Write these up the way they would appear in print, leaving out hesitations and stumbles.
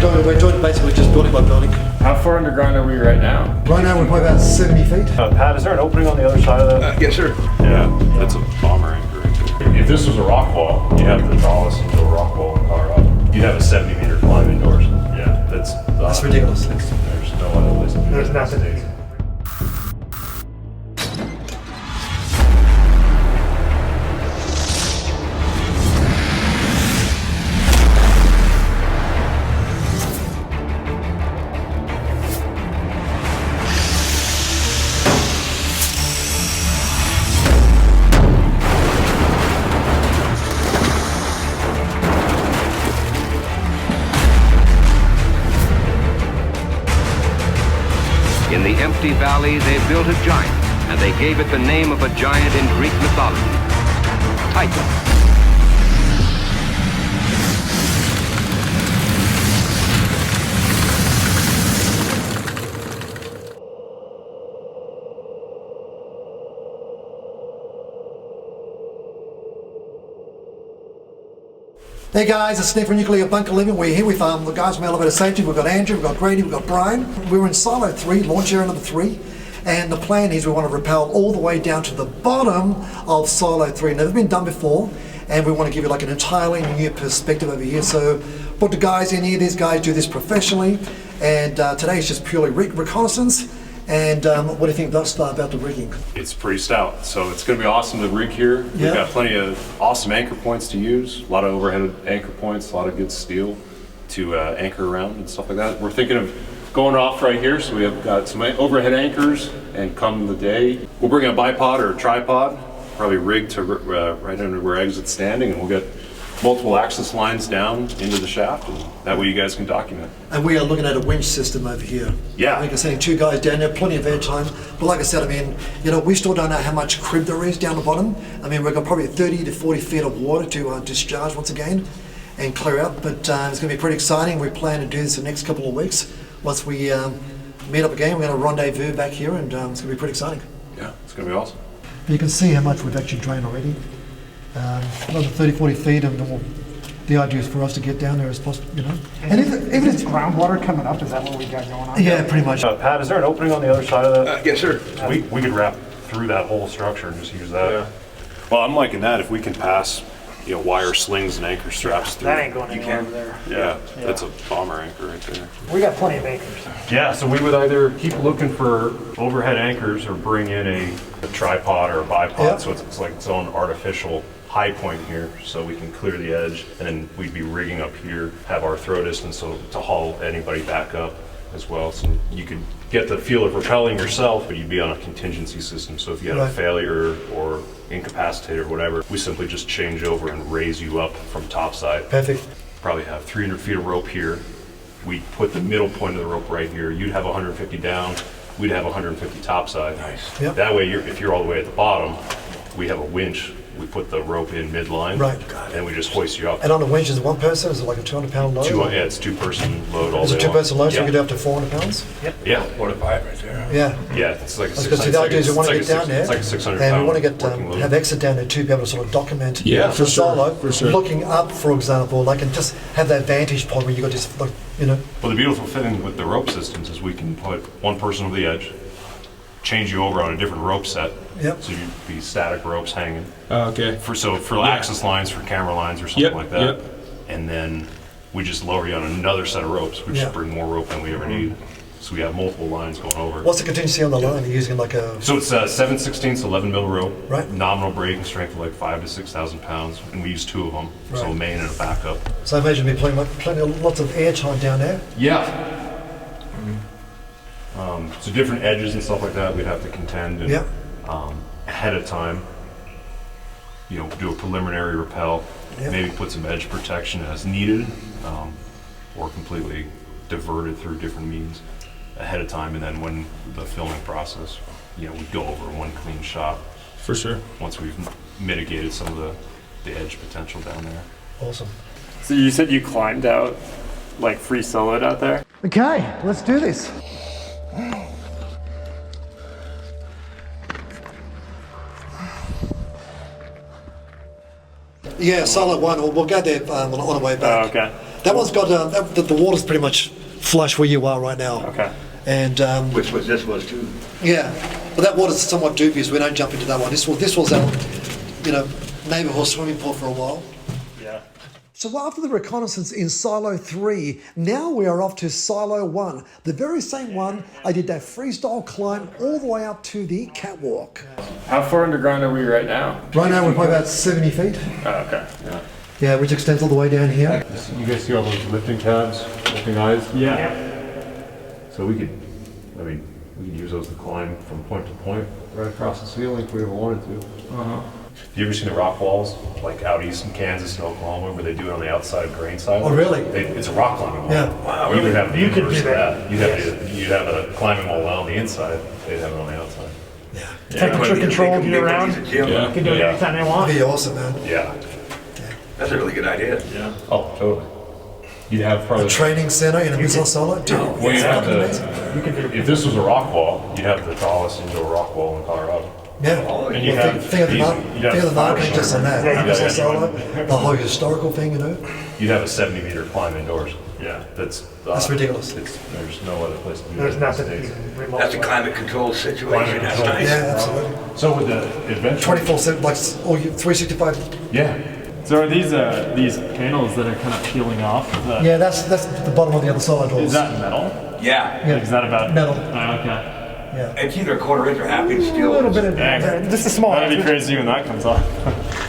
We're basically just building by building. How far underground are we right now? Right now we're probably about 70 feet. Pat, is there an opening on the other side of that? Yes, sir. Yeah, that's a bomber anchor right there. If this was a rock wall, you have to tallest into a rock wall in Colorado. You'd have a 70-meter climb indoors. Yeah, that's ridiculous. There's no other place to do it. There's nothing. In the empty valley, they built a giant, and they gave it the name of a giant in Greek mythology, Titan. Hey guys, it's Steve from Nuclear Bunker Living. We're here with the guys from Elevator Safety. We've got Andrew, we've got Grady, we've got Brian. We're in silo 3, launch area number 3. And the plan is we want to rappel all the way down to the bottom of silo 3. Never been done before. And we want to give you like an entirely new perspective over here. So put the guys in here. These guys do this professionally. And today is just purely reconnaissance. And what do you think thus far about the rigging? It's pretty stout, so it's going to be awesome to rig here. We've got plenty of awesome anchor points to use, a lot of overhead anchor points, a lot of good steel to anchor around and stuff like that. We're thinking of going off right here, so we have got some overhead anchors, and come the day, we'll bring a bipod or a tripod, probably rigged to right under where exit's standing, and we'll get multiple access lines down into the shaft, and that way you guys can document. And we are looking at a winch system over here. Yeah. I think we're sending 2 guys down there, plenty of air time. But like I said, I mean, you know, we still don't know how much crib there is down the bottom. I mean, we've got probably 30 to 40 feet of water to discharge once again and clear out. But it's going to be pretty exciting. We plan to do this the next couple of weeks. Once we meet up again, we're going to rendezvous back here, and it's going to be pretty exciting. Yeah, it's going to be awesome. But you can see how much we've actually drained already. Another 30, 40 feet, and the idea is for us to get down there as possible, you know. And if it's groundwater coming up, is that what we got going on? Yeah, pretty much. Pat, is there an opening on the other side of that? Yes, sir. We could wrap through that whole structure and just use that. Yeah. Well, I'm liking that. If we can pass, you know, wire slings and anchor straps through. That ain't going anywhere over there. Yeah, that's a bomber anchor right there. We got plenty of anchors. Yeah, so we would either keep looking for overhead anchors or bring in a tripod or a bipod, so it's like its own artificial high point here, so we can clear the edge, and then we'd be rigging up here, have our throw distance so to haul anybody back up as well. So you could get the feel of rappelling yourself, but you'd be on a contingency system. So if you had a failure or incapacitated or whatever, we simply just change over and raise you up from topside. Perfect. Probably have 300 feet of rope here. We put the middle point of the rope right here. You'd have 150 down. We'd have 150 topside. Nice. Yep. That way, if you're all the way at the bottom, we have a winch. We put the rope in midline, Right. and we just hoist you up. And on the winch, is it one person? Is it like a 200-pound load? Yeah, it's 2-person load all Is day it 2-person load, so Yeah. you could do up to 400 pounds? Yeah. What a pipe right there. Yeah. Yeah, it's like a Because the idea is we want to get down there, It's like a 600 and we pound want to get working load. have exit down there too, be able to sort of document Yeah, for the sure, solo, for sure. looking up, for example, like, and just have that vantage point where you got this, like, you know. Well, the beautiful thing with the rope systems is we can put one person over the edge, change you over on a different rope set. Yep. So you'd be static ropes hanging. Okay. For access lines, for camera lines or something Yep, like that. yep. And then we just lower you on another set of ropes. We Yeah. just bring more rope than we ever need. So we have multiple lines going over. What's the contingency on the line? You're using like a, So it's 7/16 11 mil rope. Right. Nominal braking strength of like 5,000 to 6,000 pounds, and we use 2 of them. So a Right. main and a backup. so I imagine there'll be lots of air time down there. Yeah. So different edges and stuff like that, we'd have to contend and Yeah. ahead of time. You know, do a preliminary rappel, Yeah. maybe put some edge protection as needed, or completely divert it through different means ahead of time, and then when the filming process, you know, we go over one clean shot For sure. once we've mitigated some of the edge potential down there. Awesome. So you said you climbed out, like free soloed out there? Okay, let's do this. Yeah, solid one. We'll go there on the way back. Oh, okay. That one's got, the water's pretty much flush where you are right now. Okay. And, Which was this was too. yeah, but that water's somewhat dubious. We don't jump into that one. This was our, neighbourhood swimming pool for a while. Yeah. So after the reconnaissance in Silo 3, now we are off to Silo 1, the very same one I did that freestyle climb all the way up to the catwalk. How far underground are we right now? Right now we're probably about 70 feet. Oh, okay. Yeah. Yeah, which extends all the way down here. You guys see all those lifting tabs, lifting eyes? Yeah. So we could use those to climb from point to point right across the ceiling if we ever wanted to. Uh-huh. Have you ever seen the rock walls, like out east in Kansas and Oklahoma, where they do it on the outside of grain silos? Oh, really? It's a rock climbing wall. Yeah. Wow, you would have the You could inverse do of that. You'd have a climbing wall on the inside. They'd have it on the outside. Yeah. Temperature controlled year round. You Yeah. can do it anytime they want. That'd be awesome, man. Yeah. That's a really good idea. Yeah. Oh, totally. You'd have A probably. training center in a middle silo. Dude, Well, you'd have if this was a rock wall, you'd have the tallest indoor rock wall in Colorado. Yeah. And you'd Well, have think of the you'd marketing just on that. Yeah, Missile yeah. silo, the whole historical thing, You'd have a 70-meter climb indoors. Yeah. That's ridiculous. There's no other place to do There's that in the nothing States. remote. That's a climate control situation. That's control. nice. Yeah, absolutely. So with the adventure. 24/7, like all 365. Yeah. So are these panels that are kind of peeling off? Yeah, that's the bottom of the other silo doors. Is that metal? Yeah. Yeah. Is that about Metal. Oh, okay. Yeah. It's either a quarter inch or half inch A steel. little bit of. Just a small. That'd be crazy when that comes off.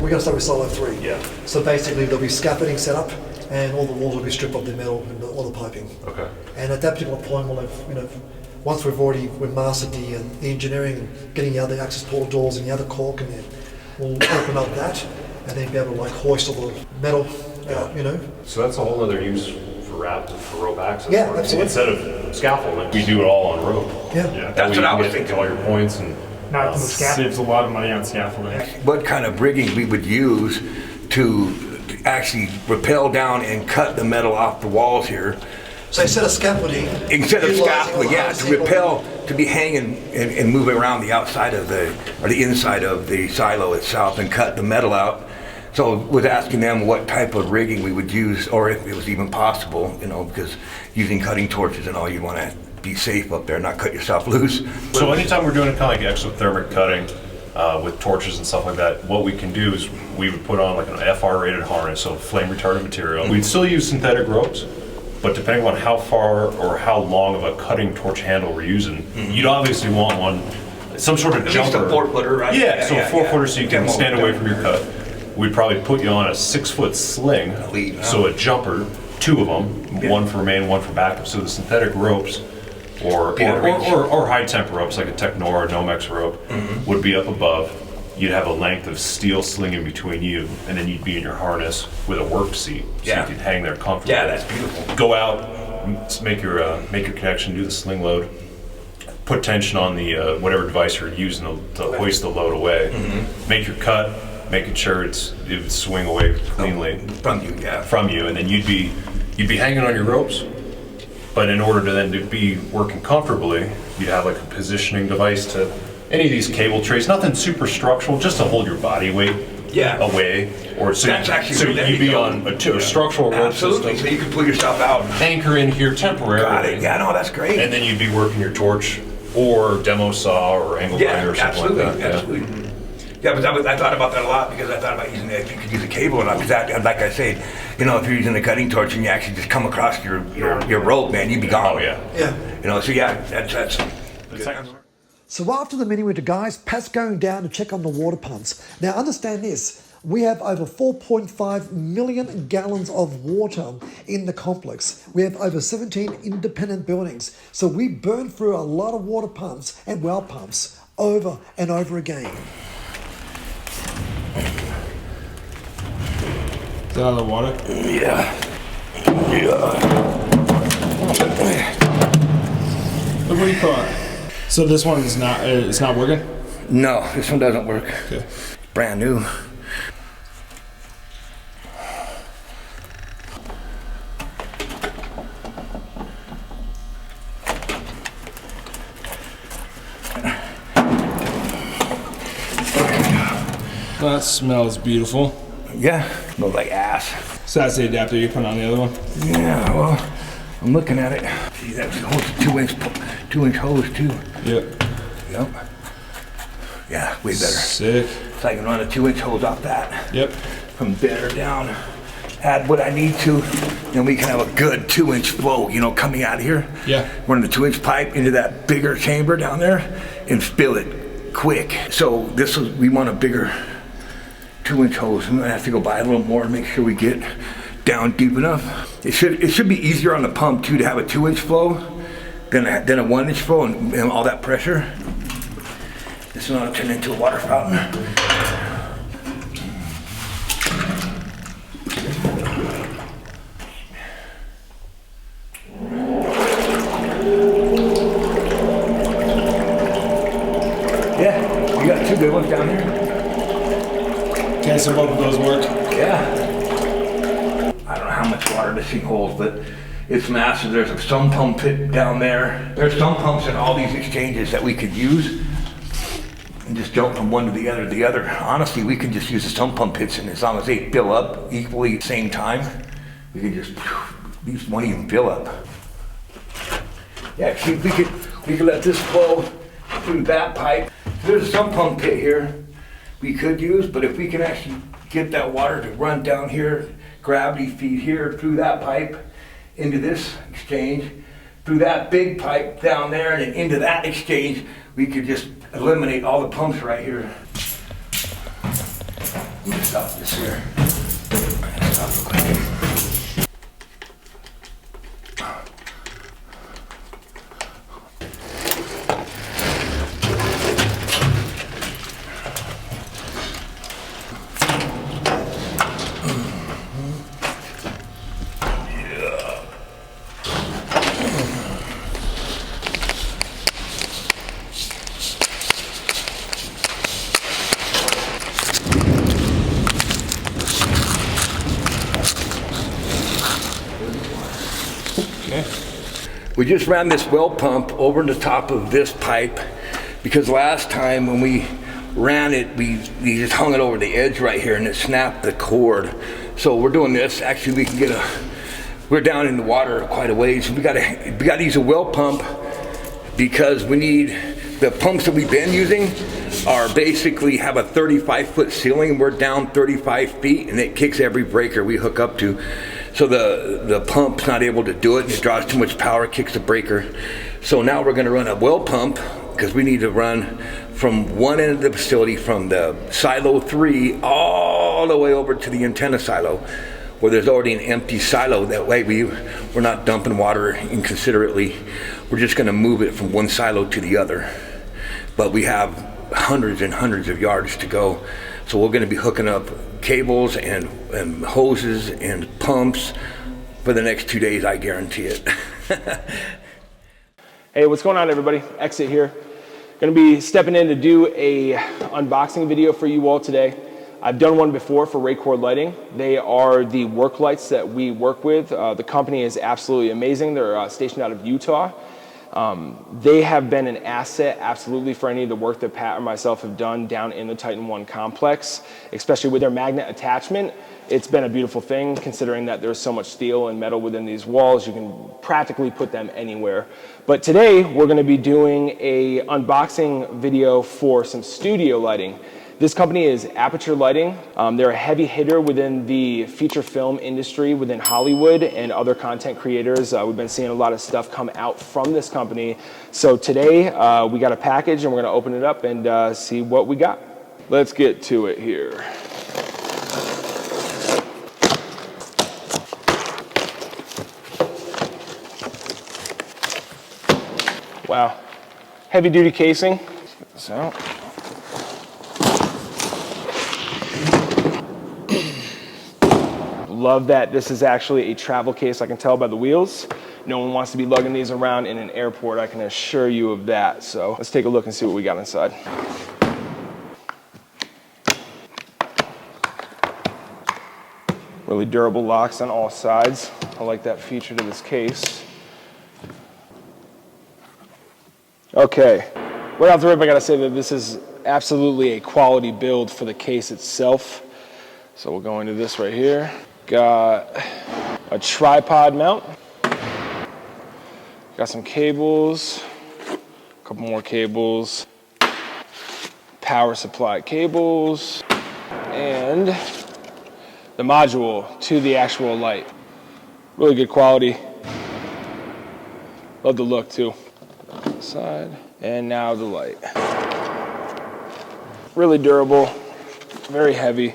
We're going to start with silo 3. Yeah. So basically, there'll be scaffolding set up, and all the walls will be stripped of the metal and all the piping. Okay. And at that particular point, we'll have, once we've mastered the engineering and getting the other access portal doors and the other caulk in there, we'll open up that and then be able to hoist all the metal out, So that's a whole other use for rope access. Yeah, work. absolutely. Instead of scaffolding, we do it all on rope. Yeah. That That's way what I you was can get thinking. all your points and. Saves a lot of money on scaffolding. What kind of rigging we would use to actually rappel down and cut the metal off the walls here? So instead of scaffolding, Instead of utilizing scaffolding, all the yeah, harness to cable- rappel, to be hanging and moving around the outside of the inside of the silo itself and cut the metal out. So I was asking them what type of rigging we would use, or if it was even possible, because using cutting torches and all, you want to be safe up there, not cut yourself loose. So anytime we're doing kind of like exothermic cutting with torches and stuff like that, what we can do is we would put on like an FR rated harness, so flame retardant material. We'd still use synthetic ropes, but depending on how far or how long of a cutting torch handle we're using, you'd obviously want one, some sort of At jumper. least a 4-footer, right? Yeah, so a 4-footer so you can Demo, stand away demo. from your cut. We'd probably put you on a 6-foot sling, lead, so a jumper, 2 of them, one for main, one for backup. So the synthetic ropes or high temp ropes like a Technor or Nomex rope would be up above. You'd have a length of steel sling in between you, and then you'd be in your harness with a work seat, so Yeah. you could hang there comfortably. Yeah, that's beautiful. Go out, make your connection, do the sling load, put tension on the whatever device you're using to hoist the load away. Make your cut, making sure it would swing away cleanly From you, yeah. from you, and then you'd be hanging on your ropes. But in order to then to be working comfortably, you'd have like a positioning device to any of these cable trays, nothing super structural, just to hold your body weight away. Or so, That's actually so there you'd you be go. on a structural rope Absolutely, so system, you can pull yourself out. anchor in here temporarily. Got it. Yeah, no, that's great. And then you'd be working your torch or demo saw or angle grinder or something absolutely, like that. absolutely. Yeah, but I thought about that a lot because I thought about using if you could use a cable or not. Because like I said, if you're using a cutting torch and you actually just come across your rope, man, you'd be gone. Oh yeah. Yeah. So yeah, that's good. So after the mini winter, guys, Pat's going down to check on the water pumps. Now understand this, we have over 4.5 million gallons of water in the complex. We have over 17 independent buildings. So we burn through a lot of water pumps and well pumps over and over again. Is that all the water? Yeah. Look what you call it. So this one is not, it's not working? No, this one doesn't work. Okay. Brand new. That smells beautiful. Yeah. Smells like ass. So that's the adapter you put on the other one? Yeah, well, I'm looking at it. See, that's a 2-inch hose too. Yep. Yep. Yeah, way better. Sick. So I can run a 2-inch hose off that. Yep. From there down, add what I need to, and we can have a good 2-inch flow, you know, coming out of here. Yeah. Run the 2-inch pipe into that bigger chamber down there and fill it quick. So we want a bigger 2-inch hose. I'm gonna have to go buy a little more to make sure we get down deep enough. It should be easier on the pump too to have a 2-inch flow than a 1-inch flow and all that pressure. This one will turn into a water fountain. Yeah, we got 2 good ones down here. Okay, so both of those work? Yeah. I don't know how much water this thing holds, but it's massive. There's a sump pump pit down there. There's sump pumps in all these exchanges that we could use and just jump from one to the other. Honestly, we can just use the sump pump pits, and as long as they fill up equally at the same time, we can just, these won't even fill up. Yeah, see, we could let this flow through that pipe. There's a sump pump pit here we could use, but if we can actually get that water to run down here, gravity feed here through that pipe into this exchange, through that big pipe down there and then into that exchange, we could just eliminate all the pumps right here. Let me stop this here. Stop real quick. We just ran this well pump over the top of this pipe because last time when we ran it, we just hung it over the edge right here and it snapped the cord. So we're doing this. Actually, we're down in the water quite a ways. We gotta use a well pump because we need, the pumps that we've been using are basically have a 35-foot ceiling. We're down 35 feet and it kicks every breaker we hook up to. So the pump's not able to do it, and it draws too much power, it kicks the breaker. So now we're gonna run a well pump because we need to run from one end of the facility, from the silo 3 all the way over to the antenna silo, where there's already an empty silo. That way we're not dumping water inconsiderately. We're just gonna move it from one silo to the other. But we have hundreds and hundreds of yards to go. So we're gonna be hooking up cables and hoses and pumps for the next 2 days, I guarantee it. Hey, what's going on, everybody? Exit here. Gonna be stepping in to do a unboxing video for you all today. I've done one before for Raycor Lighting. They are the work lights that we work with. The company is absolutely amazing. They're stationed out of Utah. They have been an asset absolutely for any of the work that Pat or myself have done down in the Titan 1 complex, especially with their magnet attachment. It's been a beautiful thing considering that there's so much steel and metal within these walls. You can practically put them anywhere. But today we're going to be doing a unboxing video for some studio lighting. This company is Aperture Lighting. They're a heavy hitter within the feature film industry within Hollywood and other content creators. We've been seeing a lot of stuff come out from this company. So today we got a package and we're gonna open it up and see what we got. Let's get to it here. Wow, heavy duty casing. Check this out. Love that this is actually a travel case. I can tell by the wheels. No one wants to be lugging these around in an airport, I can assure you of that. So let's take a look and see what we got inside. Really durable locks on all sides. I like that feature to this case. Okay, right off the rip, I gotta say that this is absolutely a quality build for the case itself. So we'll go into this right here. Got a tripod mount. Got some cables, a couple more cables, power supply cables, and the module to the actual light. Really good quality. Love the look too. Side, and now the light. Really durable, very heavy.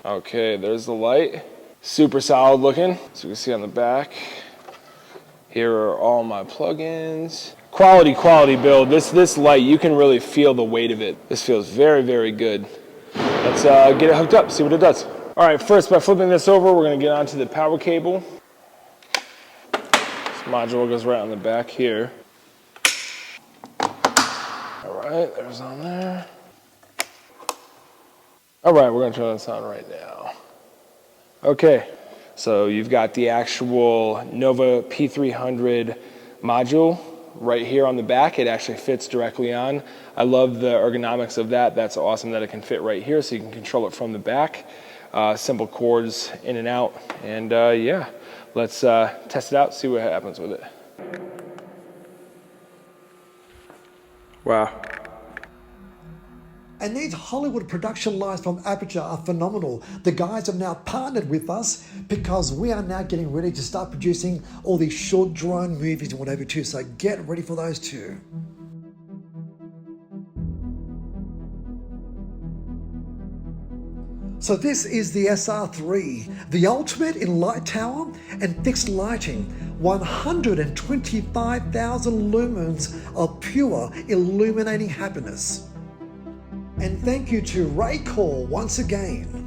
Okay, there's the light. Super solid looking, so you can see on the back. Here are all my plugins. Quality build. This light, you can really feel the weight of it. This feels very, very good. Let's get it hooked up, see what it does. All right, first by flipping this over, we're gonna get onto the power cable. This module goes right on the back here. All right, there's on there. All right, we're gonna turn this on right now. Okay, so you've got the actual Nova P300 module right here on the back. It actually fits directly on. I love the ergonomics of that. That's awesome that it can fit right here so you can control it from the back. Simple cords in and out. And yeah, let's test it out, see what happens with it. Wow. And these Hollywood production lights from Aperture are phenomenal. The guys have now partnered with us because we are now getting ready to start producing all these short drone movies and whatever too. So get ready for those too. So this is the SR3, the ultimate in light tower and fixed lighting. 125,000 lumens of pure illuminating happiness. And thank you to Rappel once again.